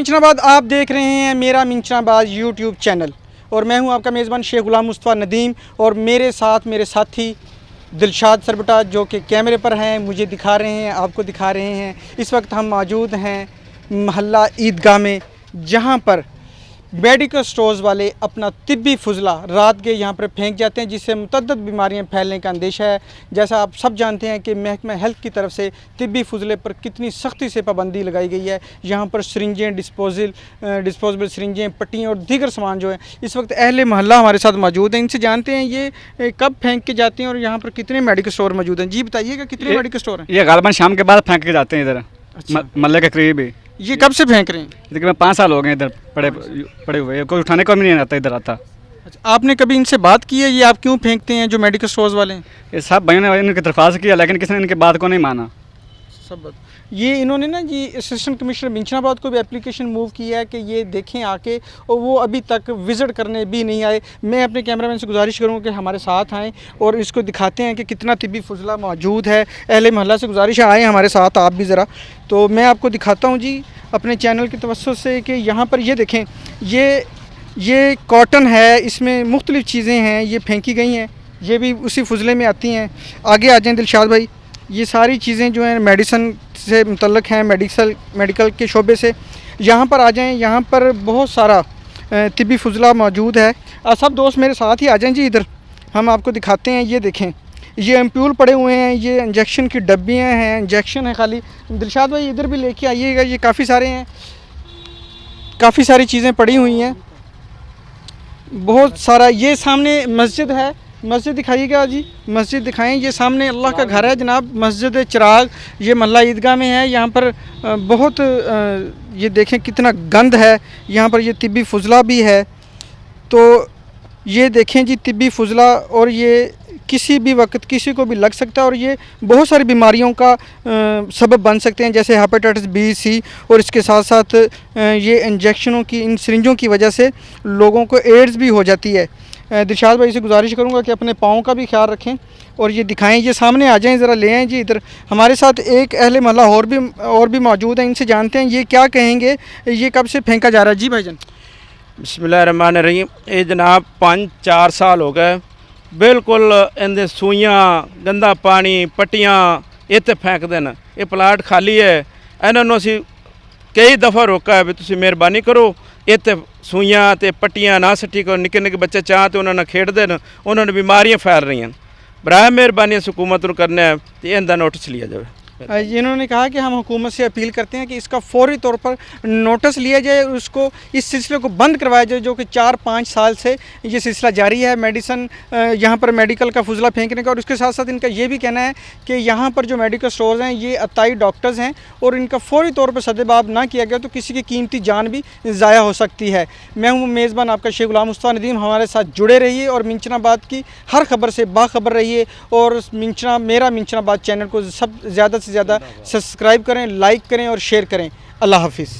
मिंचनाबाद, आप देख रहे हैं मेरा मिंचनाबाद यूट्यूब चैनल और मैं हूं आपका मेज़बान शेख गुलाम मुस्तफ़ा नदीम और मेरे साथ मेरे साथी दिलशाद सरबटा जो कि कैमरे पर हैं, मुझे दिखा रहे हैं, आपको दिखा रहे हैं। इस वक्त हम मौजूद हैं महल्ला ईदगाह में, जहां पर मेडिकल स्टोर्स वाले अपना तिब्बी फुजला रात के यहाँ पर फेंक जाते हैं, जिससे मुतअद्दिद बीमारियाँ फैलने का अंदेशा है। जैसा आप सब जानते हैं कि महकमा हेल्थ की तरफ से तिब्बी फुजले पर कितनी सख्ती से पाबंदी लगाई गई है। यहाँ पर सरिंजें, डिस्पोजेबल सरिंजें, पट्टियाँ और दीगर सामान जो है, इस वक्त अहले मोहल्ला हमारे साथ मौजूद हैं। इनसे जानते हैं ये कब फेंक के जाते हैं और यहाँ पर कितने मेडिकल स्टोर मौजूद हैं। जी बताइएगा, कितने मेडिकल स्टोर हैं? ये गालबन शाम के बाद फेंक के जाते हैं इधर। अच्छा। मल्ले के करीब ही। ये कब से फेंक रहे हैं? तकरीबन 5 साल हो गए इधर पड़े हुए, कोई उठाने को भी नहीं आता इधर आता। अच्छा, आपने कभी इनसे बात की है ये आप क्यों फेंकते हैं, जो मेडिकल स्टोर्स वाले हैं? ये सब भाइयों ने इनकी दरख्वास्त किया, लेकिन किसी ने इनकी बात को नहीं माना। सब ये इन्होंने ना जी असिस्टेंट कमिश्नर मिंचनाबाद को भी एप्लीकेशन मूव किया है कि ये देखें आके, और वो अभी तक विज़िट करने भी नहीं आए। मैं अपने कैमरामैन से गुजारिश करूँगा कि हमारे साथ आएँ और इसको दिखाते हैं कि कितना तिब्बी फुजला मौजूद है। अहले मोहल्ला से गुजारिश है, आएँ हमारे साथ आप भी ज़रा। तो मैं आपको दिखाता हूँ जी अपने चैनल की तवज्जो से कि यहाँ पर ये देखें, ये कॉटन है, इसमें मुख्तलिफ़ चीज़ें हैं, ये फेंकी गई हैं, ये भी उसी फुजले में आती हैं। आगे आ जाएँ दिलशाद भाई, ये सारी चीज़ें जो हैं मेडिसन से मुतल्लक हैं, मेडिकल के शोबे से। यहाँ पर आ जाएं, यहाँ पर बहुत सारा तिब्बी फुजला मौजूद है। सब दोस्त मेरे साथ ही आ जाएं जी, इधर हम आपको दिखाते हैं। ये देखें, ये एम्प्यूल पड़े हुए हैं, ये इंजेक्शन की डब्बियाँ हैं, इंजेक्शन है खाली। दिलशाद भाई इधर भी लेके आइएगा, ये काफ़ी सारे हैं, काफ़ी सारी चीज़ें पड़ी हुई हैं, बहुत सारा। ये सामने मस्जिद है, मस्जिद दिखाइएगा जी, मस्जिद दिखाएं। ये सामने अल्लाह का घर है जनाब, मस्जिद चिराग, ये महल्ला ईदगाह में है। यहाँ पर बहुत ये देखें कितना गंद है, यहाँ पर ये तिब्बी फुजला भी है। तो ये देखें जी तिब्बी फुजला, और ये किसी भी वक्त किसी को भी लग सकता है और ये बहुत सारी बीमारियों का सबब बन सकते हैं, जैसे हेपेटाइटिस बी, सी, और इसके साथ साथ ये इंजेक्शनों की, इन सिरिंजों की वजह से लोगों को एड्स भी हो जाती है। दिलशाद भाई से गुजारिश करूंगा कि अपने पाँव का भी ख्याल रखें और ये दिखाएं। ये सामने आ जाएं, ज़रा ले आएँ जी इधर। हमारे साथ एक अहले मोहल्ला और भी मौजूद हैं, इनसे जानते हैं ये क्या कहेंगे, ये कब से फेंका जा रहा है। जी भाईजान। बिस्मिल्लाहिर्रहमानिर्रहीम। ये जनाब 5-4 साल हो गए बिल्कुल इंदे सूइयाँ, गंदा पानी, पट्टियाँ इत्थे फेंक देन। ये प्लाट खाली है, इन्होंने असीं कई दफ़ा रोका है भी तुसीं मेहरबानी करो इत्थे सूइयाँ ते पट्टियाँ ना सट्टी करो। निक्के निक्के बच्चे चाह तो उन्होंने खेडदे न, उन्होंने बीमारियाँ फैल रही हैं। बराए मेहरबानी हुकूमत को करना है तो इनका नोटिस लिया जाए। इन्होंने कहा कि हम हुकूमत से अपील करते हैं कि इसका फौरी तौर पर नोटिस लिया जाए और उसको, इस सिलसिले को बंद करवाया जाए, जो कि 4-5 साल से ये सिलसिला जारी है मेडिसन यहाँ पर मेडिकल का फुजला फेंकने का। और उसके साथ साथ इनका ये भी कहना है कि यहाँ पर जो मेडिकल स्टोर्स हैं ये अताई डॉक्टर्स हैं और इनका फौरी तौर पर सद्देबाब ना किया गया तो किसी की कीमती जान भी ज़ाया हो सकती है। मैं हूँ मेज़बान आपका शेख गुलाम मुस्तफ़ा नदीम। हमारे साथ जुड़े रहिए और मिंचनाबाद की हर खबर से बाखबर रहिए और मेरा मिंचनाबाद चैनल को सब ज़्यादा से ज़्यादा सब्सक्राइब करें, लाइक करें और शेयर करें। अल्लाह हाफिज़।